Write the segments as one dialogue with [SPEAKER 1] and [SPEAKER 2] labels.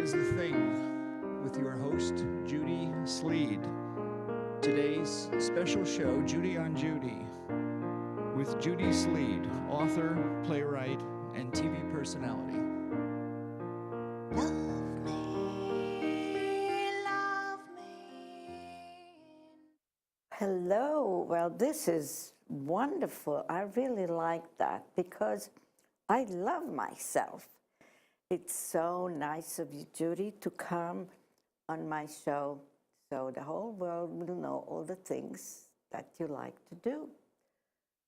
[SPEAKER 1] is the Thing with your host, Judy Sleed. Today's special show, Judy on Judy, with Judy Sleed, author, playwright, and TV personality.
[SPEAKER 2] Love me, love me.
[SPEAKER 3] Hello. Well, this is wonderful. I really like that because I love myself. It's so nice of you, Judy, to come on my show so the whole world will know all the things that you like to do.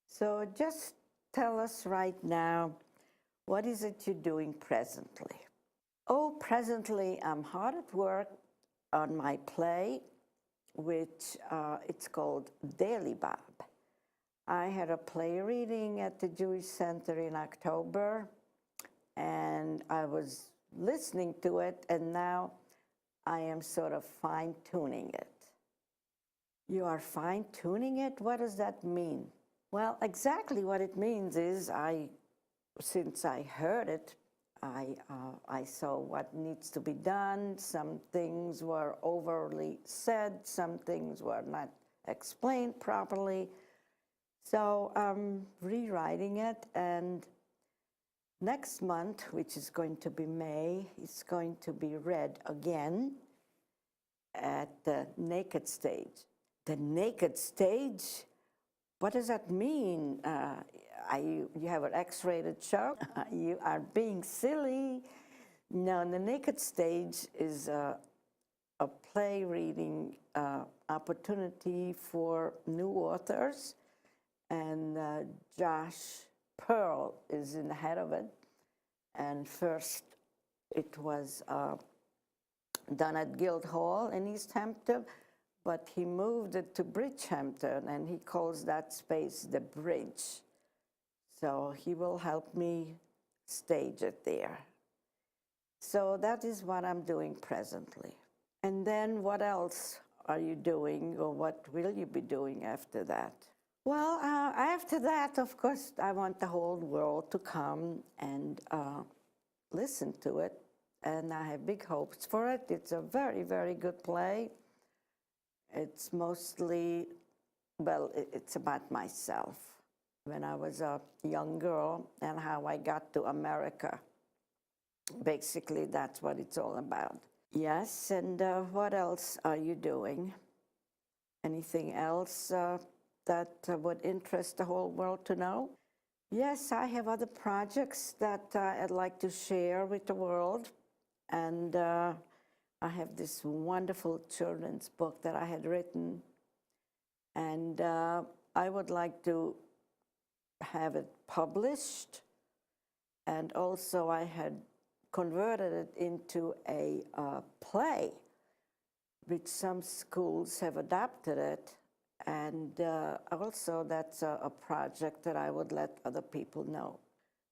[SPEAKER 3] So just tell us right now, what is it you're doing presently? Oh, presently I'm hard at work on my play, which it's called Daily Bob. I had a play reading at the Jewish Center in October, and I was listening to it, and now I am sort of fine-tuning it. You are fine-tuning it? What does that mean? Well, exactly what it means is since I heard it, I saw what needs to be done. Some things were overly said, some things were not explained properly. So I'm rewriting it, and next month, which is going to be May, it's going to be read again at the Naked Stage. The Naked Stage? What does that mean? You have an X-rated show? You are being silly. No, the Naked Stage is a play reading opportunity for new authors, and Josh Pearl is in the head of it. And first it was done at Guildhall in East Hampton, but he moved it to Bridgehampton, and he calls that space the Bridge. So he will help me stage it there. So that is what I'm doing presently. And then what else are you doing, or what will you be doing after that? Well, after that, of course, I want the whole world to come and listen to it, and I have big hopes for it. It's a very, very good play. It's mostly, well, it's about myself when I was a young girl and how I got to America. Basically, that's what it's all about. Yes, and what else are you doing? Anything else that would interest the whole world to know? Yes, I have other projects that I'd like to share with the world, and I have this wonderful children's book that I had written, and I would like to have it published, and also I had converted it into a play, which some schools have adopted it, and also that's a project that I would let other people know.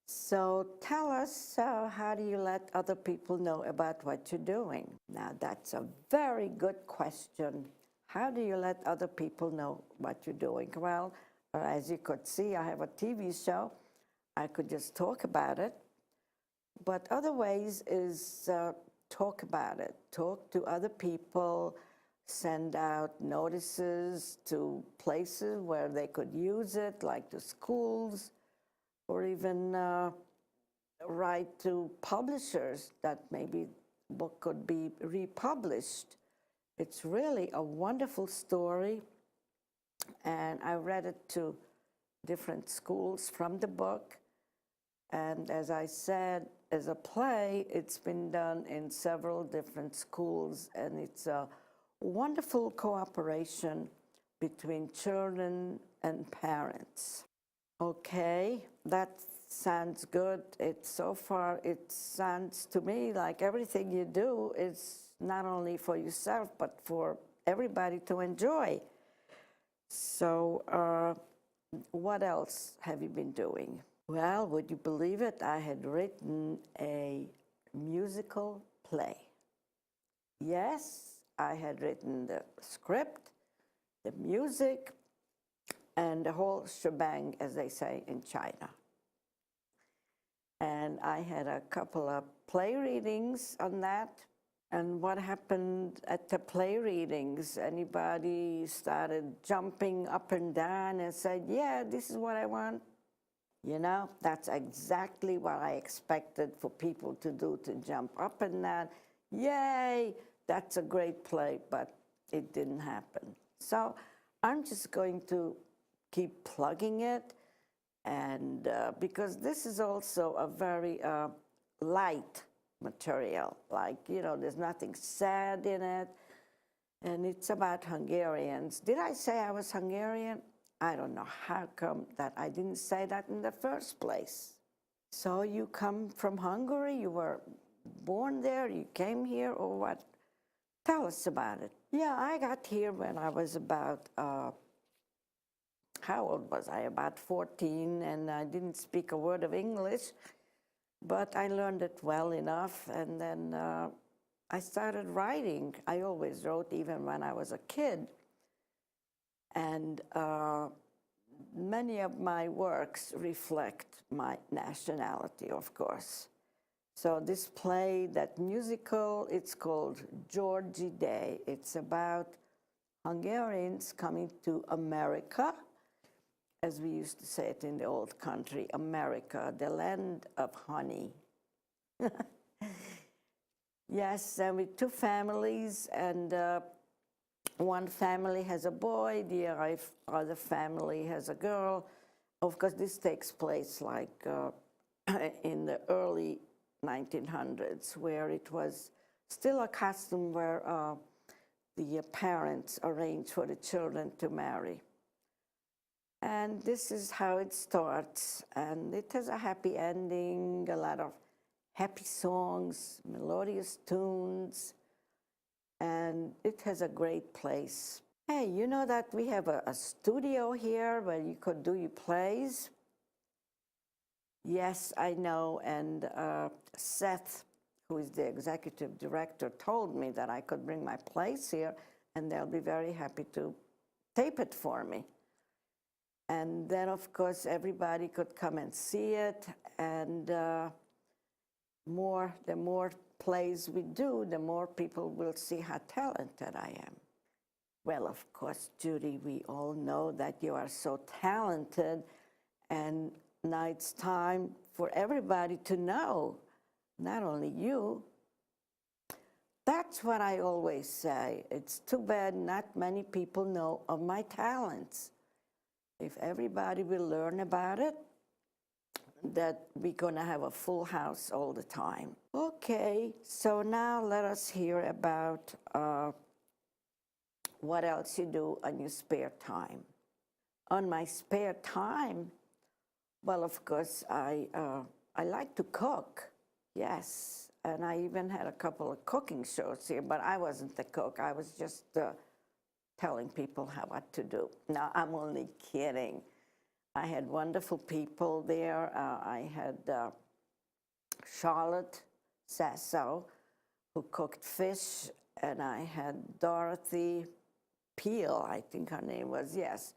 [SPEAKER 3] So tell us, how do you let other people know about what you're doing? Now that's a very good question. How do you let other people know what you're doing? Well, as you could see, I have a TV show. I could just talk about it. But other ways is talk about it. Talk to other people, send out notices to places where they could use it, like to schools, or even write to publishers that maybe the book could be republished. It's really a wonderful story, and I read it to different schools from the book. And as I said, as a play, it's been done in several different schools, and it's a wonderful cooperation between children and parents. Okay, that sounds good. So far, it sounds to me like everything you do is not only for yourself, but for everybody to enjoy. So what else have you been doing? Well, would you believe it? I had written a musical play. Yes, I had written the script, the music, and the whole shebang, as they say in China. And I had a couple of play readings on that, And what happened at the play readings? Anybody started jumping up and down and said, yeah, this is what I want? You know, that's exactly what I expected for people to do, to jump up and down. Yay, that's a great play, but it didn't happen. So I'm just going to keep plugging it, and because this is also a very light material, like, you know, there's nothing sad in it, and it's about Hungarians. Did I say I was Hungarian? I don't know how come that I didn't say that in the first place. So you come from Hungary, you were born there, you came here, or what? Tell us about it. Yeah, I got here when I was about, how old was I? About 14, and I didn't speak a word of English, but I learned it well enough, and then I started writing. I always wrote, even when I was a kid. And many of my works reflect my nationality, of course. So this play, that musical, it's called Georgie Day. It's about Hungarians coming to America, as we used to say it in the old country, America, the land of honey. Yes, and with two families, and one family has a boy, the other family has a girl. Of course, this takes place like in the early 1900s, where it was still a custom where the parents arrange for the children to marry. And this is how it starts, and it has a happy ending, a lot of happy songs, melodious tunes, and it has a great place. Hey, you know that we have a studio here where you could do your plays? Yes, I know, and Seth, who is the executive director, told me that I could bring my plays here, and they'll be very happy to tape it for me. And then, of course, everybody could come and see it, and the more plays we do, the more people will see how talented I am. Well, of course, Judy, we all know that you are so talented, and now it's time for everybody to know, not only you. That's what I always say. It's too bad not many people know of my talents. If everybody will learn about it, that we're gonna have a full house all the time. Okay, so now let us hear about what else you do on your spare time. On my spare time, well, of course, I like to cook, yes. And I even had a couple of cooking shows here, but I wasn't the cook. I was just telling people what to do. No, I'm only kidding. I had wonderful people there. I had Charlotte Sasso, who cooked fish, and I had Dorothy Peel, I think her name was, yes.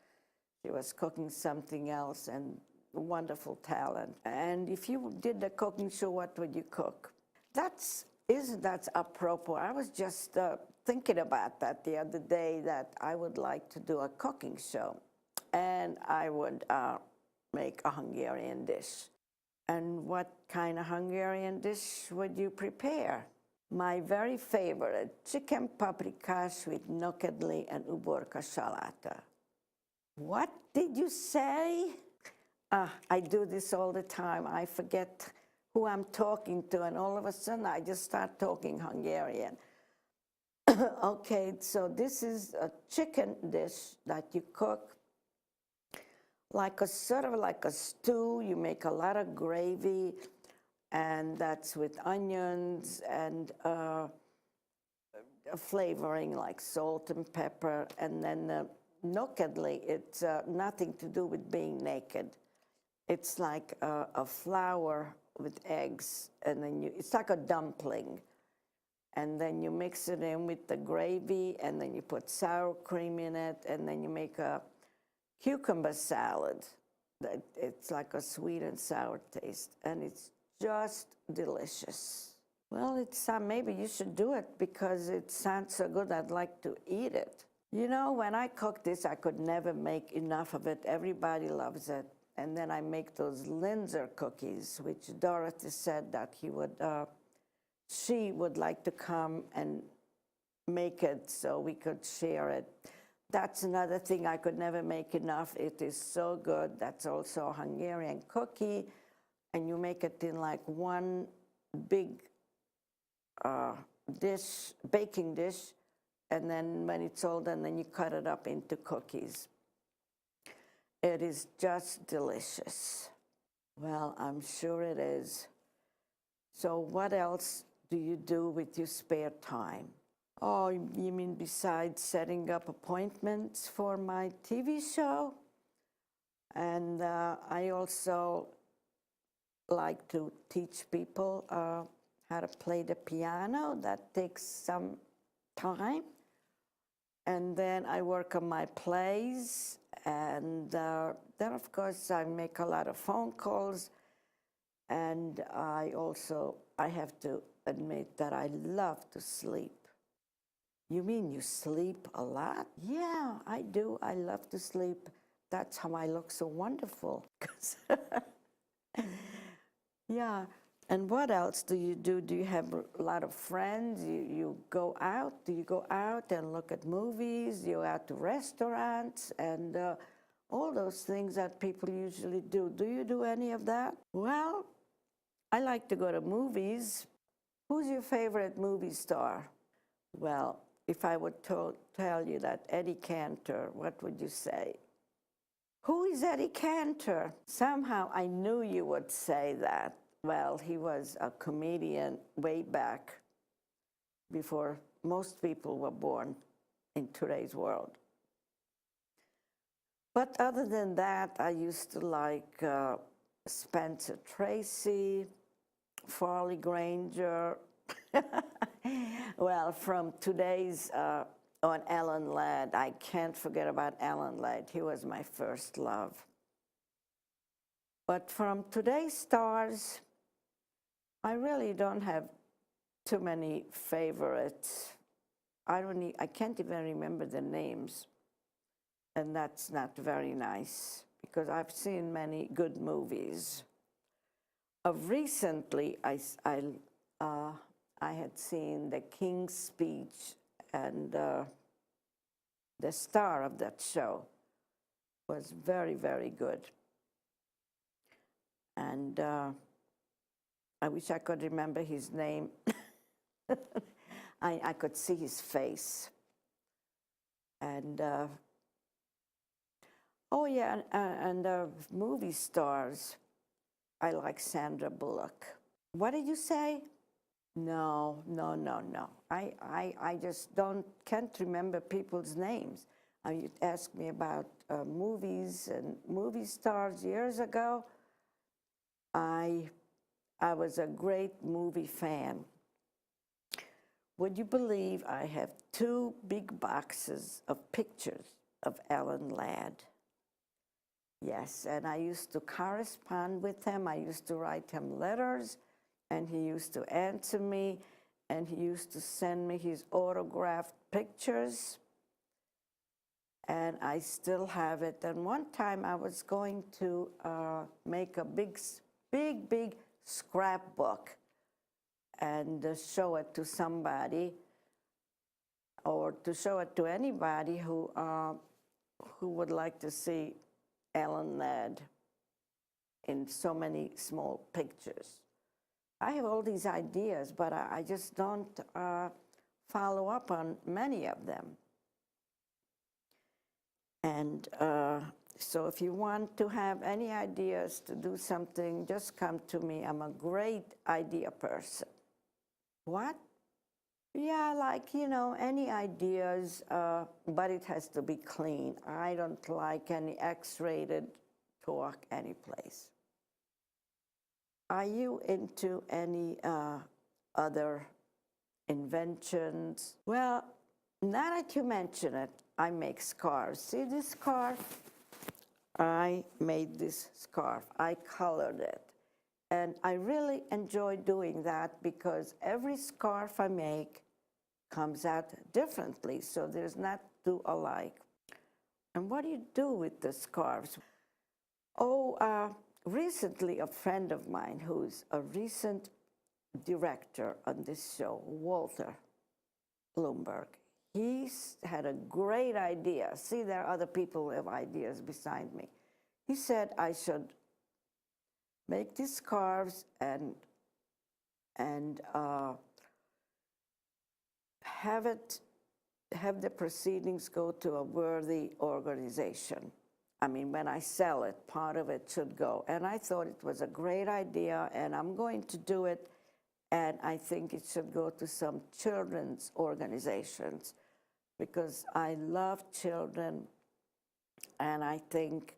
[SPEAKER 3] She was cooking something else, and wonderful talent. And if you did the cooking show, what would you cook? Isn't that apropos? I was just thinking about that the other day, that I would like to do a cooking show, and I would make a Hungarian dish. And what kind of Hungarian dish would you prepare? My very favorite, chicken paprikás with nokedli and uborka salata. What did you say? I do this all the time. I forget who I'm talking to, and all of a sudden I just start talking Hungarian. Okay, so this is a chicken dish that you cook like a sort of like a stew. You make a lot of gravy, and that's with onions and a flavoring like salt and pepper. And then nokedli, it's nothing to do with being naked. It's like a flour with eggs, and then it's like a dumpling. And then you mix it in with the gravy, and then you put sour cream in it, and then you make a cucumber salad. It's like a sweet and sour taste, and it's just delicious. Well, it's maybe you should do it because it sounds so good. I'd like to eat it. You know, when I cook this, I could never make enough of it. Everybody loves it. And then I make those Linzer cookies, which Dorothy said that she would like to come and make it so we could share it. That's another thing I could never make enough. It is so good. That's also a Hungarian cookie, and you make it in like one big baking dish, and then when it's all done, then you cut it up into cookies. It is just delicious. Well, I'm sure it is. So what else do you do with your spare time? Oh, you mean besides setting up appointments for my TV show? And I also like to teach people how to play the piano. That takes some time. And then I work on my plays. And then, of course, I make a lot of phone calls. And I have to admit that I love to sleep. You mean you sleep a lot? Yeah, I do. I love to sleep. That's how I look so wonderful. Yeah. And what else do you do? Do you have a lot of friends? You go out? Do you go out and look at movies? You go out to restaurants and all those things that people usually do. Do you do any of that? Well, I like to go to movies. Who's your favorite movie star? Well, if I would tell you that Eddie Cantor, what would you say? Who is Eddie Cantor? Somehow I knew you would say that. Well, he was a comedian way back before most people were born in today's world. But other than that, I used to like Spencer Tracy, Farley Granger. Well, from today's on Alan Ladd, I can't forget about Alan Ladd. He was my first love. But from today's stars, I really don't have too many favorites. I can't even remember the names, and that's not very nice because I've seen many good movies. Recently, I had seen The King's Speech, and the star of that show was very, very good. And I wish I could remember his name. I could see his face. And, oh yeah, and movie stars, I like Sandra Bullock. What did you say? No. I just can't remember people's names. You asked me about movies and movie stars years ago. I was a great movie fan. Would you believe I have 2 big boxes of pictures of Alan Ladd? Yes, and I used to correspond with him. I used to write him letters, and he used to answer me, and he used to send me his autographed pictures, and I still have it. And one time I was going to make a big scrapbook and show it to somebody, or to show it to anybody who would like to see Alan Ladd in so many small pictures. I have all these ideas, but I just don't follow up on many of them. And so if you want to have any ideas to do something, just come to me. I'm a great idea person. What? Yeah, like, any ideas, but it has to be clean. I don't like any X-rated talk anyplace. Are you into any other inventions? Well, now that you mention it, I make scarves. See this scarf? I made this scarf. I colored it. And I really enjoy doing that because every scarf I make comes out differently, so there's not two alike. And what do you do with the scarves? Oh, recently a friend of mine who's a recent director on this show, Walter Bloomberg, he's had a great idea. See, there are other people who have ideas beside me. He said I should make these scarves and have the proceedings go to a worthy organization. I mean, when I sell it, part of it should go. And I thought it was a great idea, and I'm going to do it, and I think it should go to some children's organizations because I love children, and I think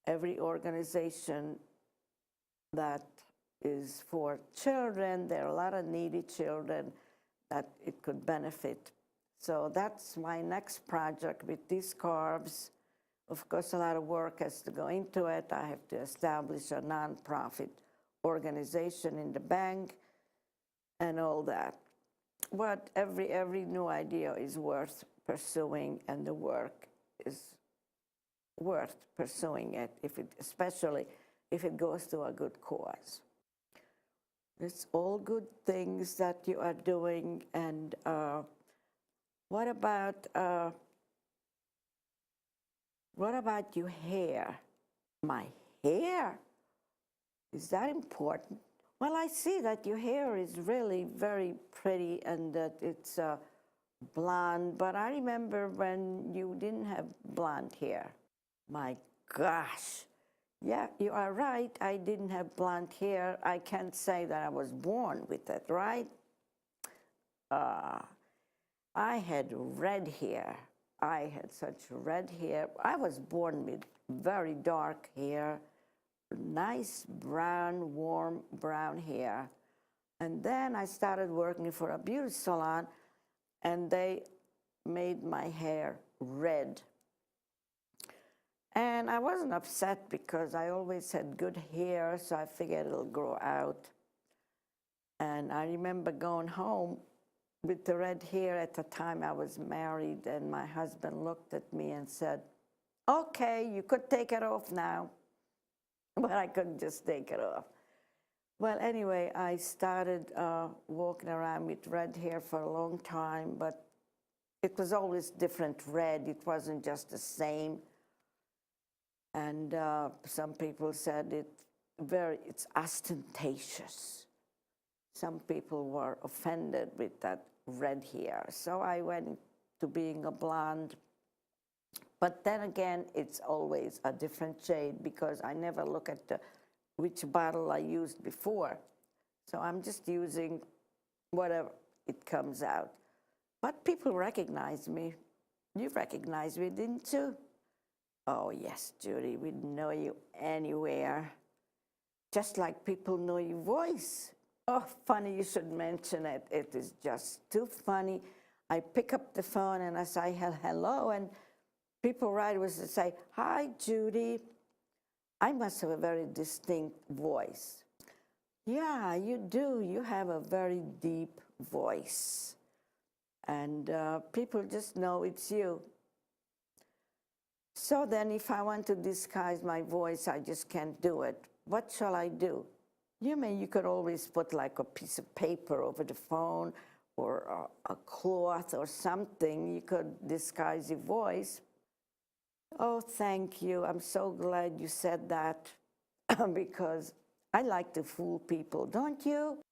[SPEAKER 3] every organization that is for children, there are a lot of needy children that it could benefit. So that's my next project with these scarves. Of course, a lot of work has to go into it. I have to establish a nonprofit organization in the bank and all that. But every new idea is worth pursuing, and the work is worth pursuing it, especially if it goes to a good cause. It's all good things that you are doing. And what about your hair? My hair? Is that important? Well, I see that your hair is really very pretty and that it's blonde, but I remember when you didn't have blonde hair. My gosh. Yeah, you are right. I didn't have blonde hair. I can't say that I was born with it, right? I had red hair. I had such red hair. I was born with very dark hair, nice brown, warm brown hair. And then I started working for a beauty salon, and they made my hair red. And I wasn't upset because I always had good hair, so I figured it'll grow out. And I remember going home with the red hair. At the time I was married, and my husband looked at me and said, "Okay, you could take it off now." But I couldn't just take it off. Well, anyway, I started walking around with red hair for a long time, but it was always different red. It wasn't just the same. And some people said it's ostentatious. Some people were offended with that red hair. So I went to being a blonde. But then again, it's always a different shade because I never look at which bottle I used before. So I'm just using whatever it comes out. But people recognize me. You recognize me, didn't you? Oh, yes, Judy, we'd know you anywhere. Just like people know your voice. Oh, funny you should mention it. It is just too funny. I pick up the phone and I say hello, and people right away say, "Hi, Judy." I must have a very distinct voice. Yeah, you do. You have a very deep voice. And people just know it's you. So then if I want to disguise my voice, I just can't do it. What shall I do? You could always put like a piece of paper over the phone or a cloth or something. You could disguise your voice. Oh, thank you. I'm so glad you said that because I like to fool people, don't you?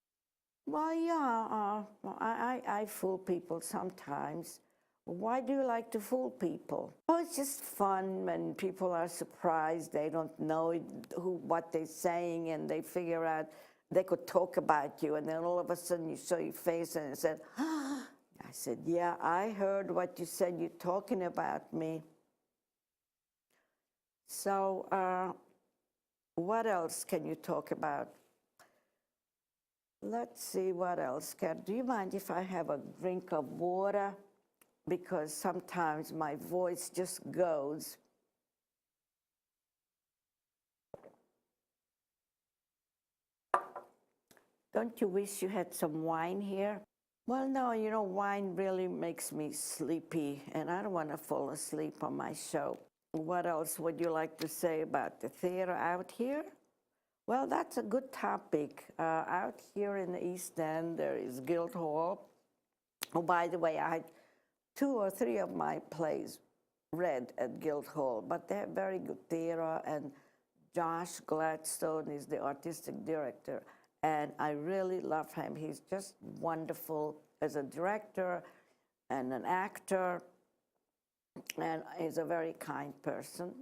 [SPEAKER 3] Well, yeah, I fool people sometimes. Why do you like to fool people? Oh, it's just fun when people are surprised. They don't know what they're saying, and they figure out they could talk about you, and then all of a sudden you show your face and it said, "Ah." I said, "Yeah, I heard what you said. You're talking about me." So what else can you talk about? Let's see what else. Do you mind if I have a drink of water? Because sometimes my voice just goes. Don't you wish you had some wine here? Well, no, you know, wine really makes me sleepy, and I don't want to fall asleep on my show. What else would you like to say about the theater out here? Well, that's a good topic. Out here in the East End, there is Guildhall. Oh, by the way, I had 2 or 3 of my plays read at Guildhall, but they have very good theater, and Josh Gladstone is the artistic director, and I really love him. He's just wonderful as a director and an actor, and he's a very kind person.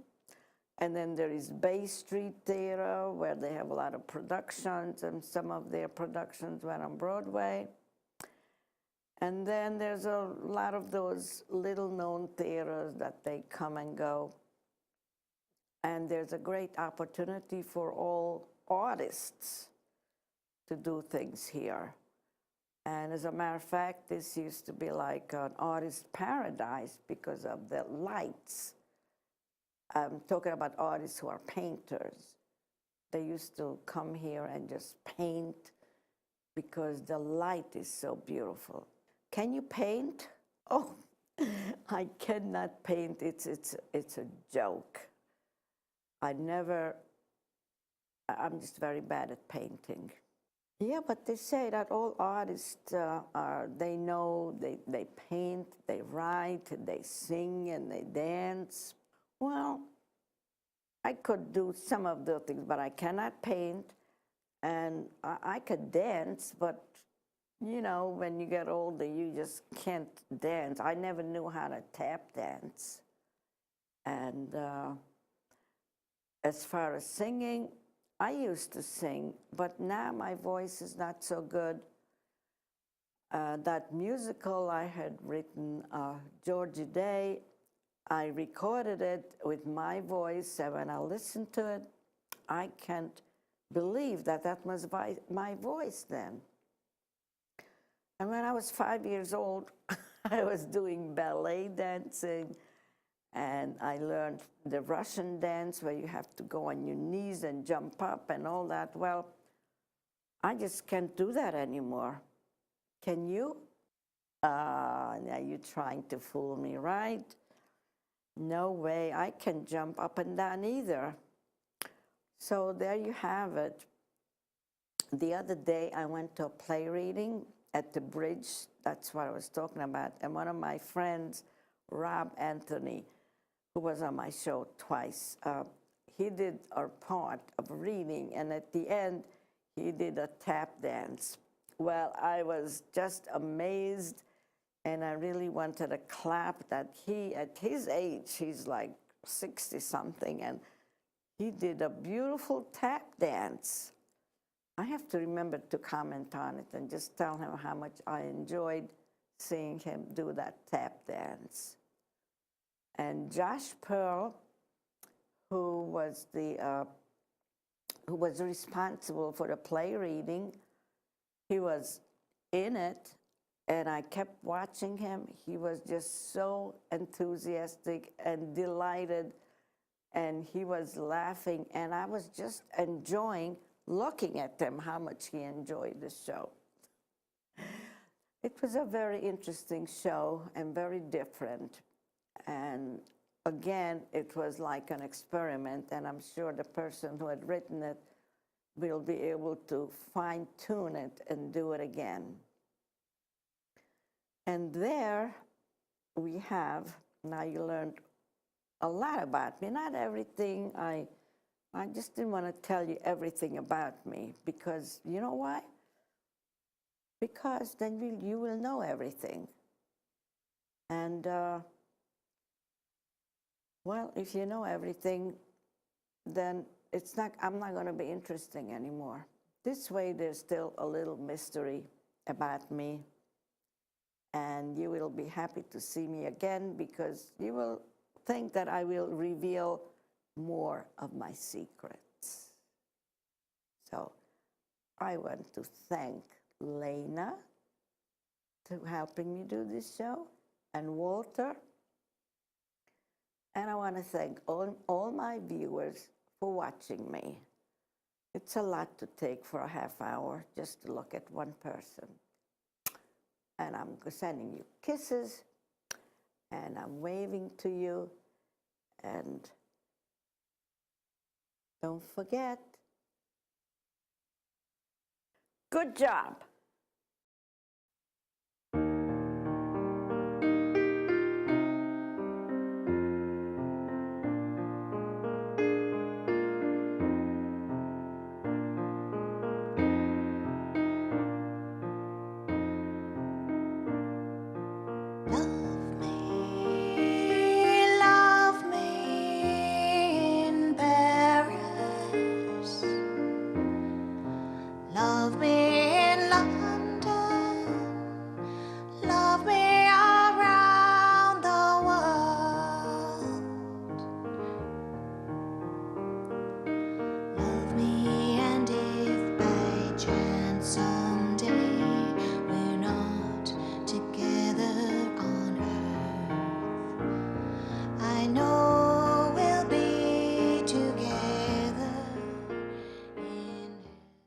[SPEAKER 3] And then there is Bay Street Theater, where they have a lot of productions, and some of their productions went on Broadway. And then there's a lot of those little-known theaters that they come and go. And there's a great opportunity for all artists to do things here. And as a matter of fact, this used to be like an artist paradise because of the lights. I'm talking about artists who are painters. They used to come here and just paint because the light is so beautiful. Can you paint? Oh, I cannot paint. It's a joke. I'm just very bad at painting. Yeah, but they say that all artists they know, they paint, they write, they sing, and they dance. Well, I could do some of the things, but I cannot paint, and I could dance, but you know, when you get older, you just can't dance. I never knew how to tap dance. And as far as singing, I used to sing, but now my voice is not so good. That musical I had written, Georgia Day, I recorded it with my voice, and when I listened to it, I can't believe that that was my voice then. And when I was 5 years old, I was doing ballet dancing, and I learned the Russian dance where you have to go on your knees and jump up and all that. Well, I just can't do that anymore. Can you? Now you're trying to fool me, right? No way I can jump up and down either. So there you have it. The other day I went to a play reading at the Bridge. That's what I was talking about. And one of my friends, Rob Anthony, who was on my show twice, he did our part of reading, and at the end, he did a tap dance. Well, I was just amazed, and I really wanted to clap that he, at his age, he's like 60-something, and he did a beautiful tap dance. I have to remember to comment on it and just tell him how much I enjoyed seeing him do that tap dance. And Josh Pearl, who was responsible for the play reading, he was in it, and I kept watching him. He was just so enthusiastic and delighted, and he was laughing, and I was just enjoying looking at him, how much he enjoyed the show. It was a very interesting show and very different. And again, it was like an experiment, and I'm sure the person who had written it will be able to fine-tune it and do it again. And there we have, now you learned a lot about me. Not everything, I just didn't want to tell you everything about me, because you know why? Because then you will know everything. And well, if you know everything, then I'm not going to be interesting anymore. This way, there's still a little mystery about me, and you will be happy to see me again, because you will think that I will reveal more of my secrets. So I want to thank Lena for helping me do this show, and Walter. And I want to thank all my viewers for watching me. It's a lot to take for a half hour just to look at one person. And I'm sending you kisses, and I'm waving to you, and don't forget, good job.